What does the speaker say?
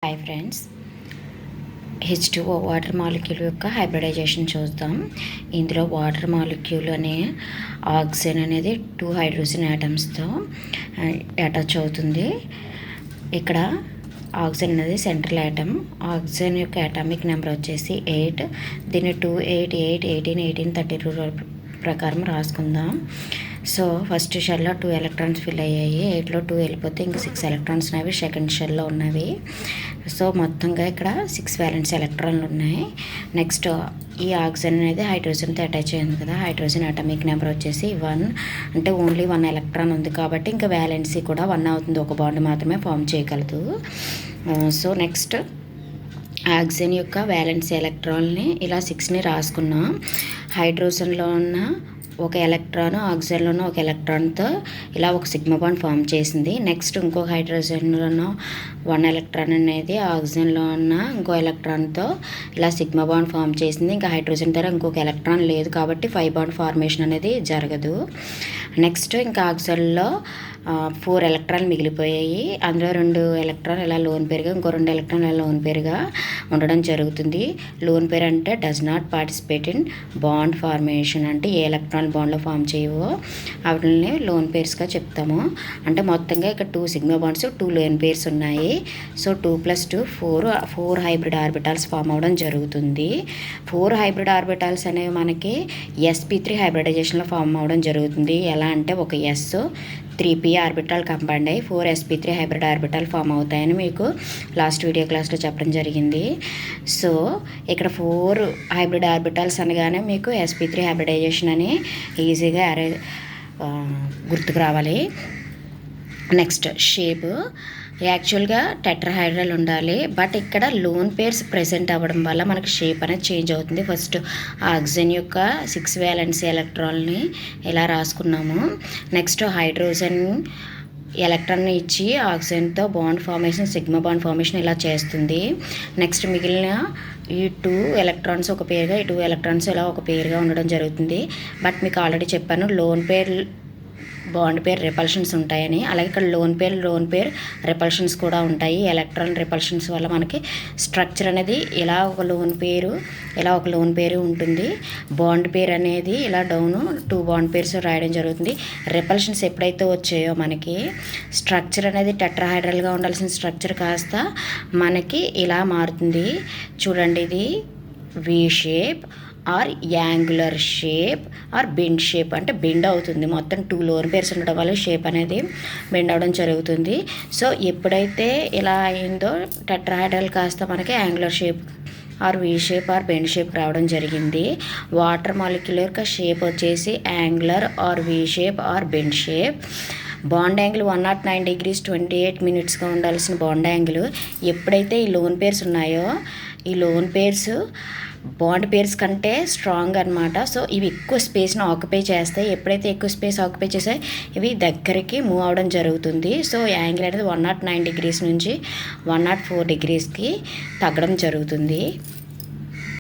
Hi friends, H2O water molecule యొక్క hybridisation చూద్దాం. ఇందులో వాటర్ మాలిక్యూల్ అనే ఆక్సిజన్ అనేది 2 హైడ్రోజన్ యాటమ్స్తో అటాచ్ అవుతుంది. ఇక్కడ ఆక్సిజన్ అనేది సెంట్రల్ యాటమ్. ఆక్సిజన్ యొక్క అటామిక్ నెంబర్ వచ్చేసి 8. దీన్ని 2 8 8 18 18 32 ప్రకారం రాసుకుందాం. సో ఫస్ట్ షెల్లో 2 ఎలక్ట్రాన్స్ ఫిల్ అయ్యాయి. 8లో 2 వెళ్ళిపోతే ఇంకా 6 ఎలక్ట్రాన్స్ ఉన్నవి సెకండ్ షెల్లో ఉన్నవి. సో మొత్తంగా ఇక్కడ 6 వ్యాలెన్స్ ఎలక్ట్రాన్లు ఉన్నాయి. నెక్స్ట్ ఈ ఆక్సిజన్ అనేది హైడ్రోజన్తో అటాచ్ అయింది కదా. హైడ్రోజన్ అటామిక్ నెంబర్ వచ్చేసి 1. అంటే ఓన్లీ 1 ఎలక్ట్రాన్ ఉంది కాబట్టి ఇంకా వ్యాలెన్సీ కూడా 1 అవుతుంది. ఒక బాండ్ మాత్రమే ఫామ్ చేయగలదు. సో నెక్స్ట్ ఆక్సిజన్ యొక్క వ్యాలెన్స్ ఎలక్ట్రాన్ని ఇలా 6ని రాసుకున్నాం. హైడ్రోజన్లో ఉన్న ఒక ఎలక్ట్రాన్ ఆక్సిజన్లోనూ ఒక ఎలక్ట్రాన్తో ఇలా ఒక సిగ్మా బాండ్ ఫామ్ చేసింది. నెక్స్ట్ ఇంకొక హైడ్రోజన్లోనూ 1 ఎలక్ట్రాన్ అనేది ఆక్సిజన్లో ఉన్న ఇంకో ఎలక్ట్రాన్తో ఇలా సిగ్మా బాండ్ ఫామ్ చేసింది. ఇంకా హైడ్రోజన్ దగ్గర ఇంకొక ఎలక్ట్రాన్ లేదు కాబట్టి 5 బాండ్ ఫార్మేషన్ అనేది జరగదు. నెక్స్ట్ ఇంకా ఆక్సిజన్లో 4 ఎలక్ట్రాన్లు మిగిలిపోయాయి. అందులో 2 ఎలక్ట్రాన్ ఇలా లోన్ పేరుగా ఇంకో 2 ఎలక్ట్రాన్ ఇలా లోన్ పేరుగా ఉండడం జరుగుతుంది. లోన్ పేరు అంటే does not participate in bond formation, అంటే ఏ ఎలక్ట్రాన్ బాండ్లో ఫామ్ చేయవో వాటిని లోన్ పేర్స్గా చెప్తాము. అంటే మొత్తంగా ఇక్కడ 2 సిగ్మా బాండ్స్ 2 లోన్ పేర్స్ ఉన్నాయి. సో 2 + 2 4 హైబ్రిడ్ ఆర్బిటాల్స్ ఫామ్ అవ్వడం జరుగుతుంది. 4 హైబ్రిడ్ ఆర్బిటాల్స్ అనేవి మనకి sp3 హైబ్రిడైజేషన్లో ఫామ్ అవ్వడం జరుగుతుంది. ఎలా అంటే ఒక S 3p ఆర్బిటాల్ కంపౌండ్ అయ్యి 4 sp3 హైబ్రిడ్ ఆర్బిటాల్ ఫామ్ అవుతాయని మీకు లాస్ట్ వీడియో క్లాస్లో చెప్పడం జరిగింది. సో ఇక్కడ 4 హైబ్రిడ్ ఆర్బిటాల్స్ అనగానే మీకు sp3 హైబ్రిడైజేషన్ అని ఈజీగా గుర్తుకు రావాలి. నెక్స్ట్ షేప్ యాక్చువల్గా టెట్రాహైడ్రల్ ఉండాలి, బట్ ఇక్కడ లోన్ పేర్స్ ప్రెసెంట్ అవ్వడం వల్ల మనకి షేప్ అనేది చేంజ్ అవుతుంది. ఫస్ట్ ఆక్సిజన్ యొక్క 6 వ్యాలెన్స్ ఎలక్ట్రాన్ని ఇలా రాసుకున్నాము. నెక్స్ట్ హైడ్రోజన్ ఎలక్ట్రాన్ని ఇచ్చి ఆక్సిజన్తో bond formation sigma bond formation ఇలా చేస్తుంది. నెక్స్ట్ మిగిలిన ఈ 2 ఎలక్ట్రాన్స్ ఒక పేరుగా ఈ 2 ఎలక్ట్రాన్స్ ఇలా ఒక పేరుగా ఉండడం జరుగుతుంది. బట్ మీకు ఆల్రెడీ చెప్పాను lone pair bond pair repulsions ఉంటాయని. అలాగే ఇక్కడ లోన్ పేర్ రిపల్షన్స్ కూడా ఉంటాయి. ఎలక్ట్రాన్ రిపల్షన్స్ వల్ల మనకి స్ట్రక్చర్ అనేది ఇలా ఒక లోన్ పేరు ఉంటుంది. బాండ్ పేర్ అనేది ఇలా డౌన్ 2 బాండ్ పేర్స్ రాయడం జరుగుతుంది. రిపల్షన్స్ ఎప్పుడైతే వచ్చాయో మనకి స్ట్రక్చర్ అనేది టెట్రాహైడ్రల్గా ఉండాల్సిన స్ట్రక్చర్ కాస్త మనకి ఇలా మారుతుంది. చూడండి, ఇది V shape or angular shape or bend shape, అంటే బెండ్ అవుతుంది. మొత్తం 2 లోన్ పేర్స్ ఉండడం వల్ల షేప్ అనేది బెండ్ అవడం జరుగుతుంది. సో ఎప్పుడైతే ఇలా అయిందో టెట్రాహైడ్రల్ కాస్త మనకి angular shape or V shape or bend shape రావడం జరిగింది. వాటర్ మాలిక్యూల్ యొక్క షేప్ వచ్చేసి angular or V shape or bend shape. Bond angle 109 degrees 28 minutesగా ఉండాల్సిన బాండ్ యాంగిల్ ఎప్పుడైతే ఈ లోన్ పేర్స్ ఉన్నాయో ఈ లోన్ పేర్స్ బాండ్ పేర్స్ కంటే స్ట్రాంగ్ అనమాట. సో ఇవి ఎక్కువ స్పేస్ను ఆక్యుపై చేస్తాయి. ఎప్పుడైతే ఎక్కువ స్పేస్ ఆక్యుపై చేస్తాయి ఇవి దగ్గరికి మూవ్ అవడం జరుగుతుంది. సో యాంగిల్ అనేది 109 degrees నుంచి 104 degreesకి తగ్గడం జరుగుతుంది.